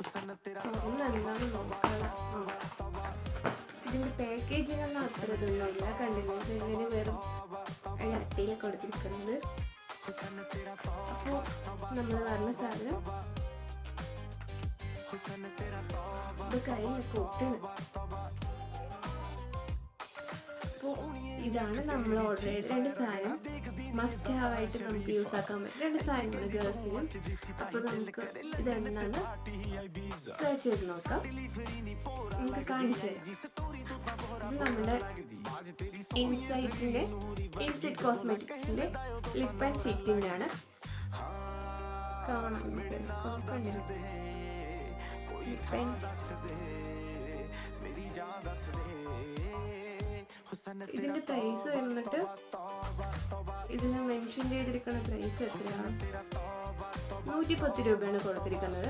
എന്താണ് നോക്കാം. ഇതിൻ്റെ പാക്കേജിനൊന്നും അത്ര ഇതൊന്നുമില്ല. കണ്ടില്ല, ഇതിന് വെറും അട്ടയിൽ കൊടുത്തിരിക്കുന്നത്. അപ്പോൾ നമ്മൾ പറഞ്ഞ സാധനം ഇത് കയ്യിലൊക്കെ ഒട്ടാണ്. അപ്പോൾ ഇതാണ് നമ്മൾ ഓർഡർ ചെയ്ത് 2 സാധനം മസ്റ്റ് ഹാവ് ആയിട്ട് നമുക്ക് യൂസ് ആക്കാൻ പറ്റും. 2 സാധനങ്ങൾ ഗേൾസിനും. അപ്പോൾ നമുക്ക് ഇതെന്താണ് സെർച്ച് ചെയ്ത് നോക്കാം. നമുക്ക് കാണിച്ചു തരാം. ഇത് നമ്മുടെ ഇൻസൈറ്റ് കോസ്മെറ്റിക്സിൻ്റെ ലിപ്പ് ആൻഡ് ചീക്കിൻ്റെ ആണ്. കാണാൻ ഇതിന്റെ പ്രൈസ് വന്നിട്ട് ഇതിന് മെൻഷൻ ചെയ്തിരിക്കുന്ന പ്രൈസ് എത്രയാണ്? 110 രൂപയാണ് കൊടുത്തിരിക്കുന്നത്.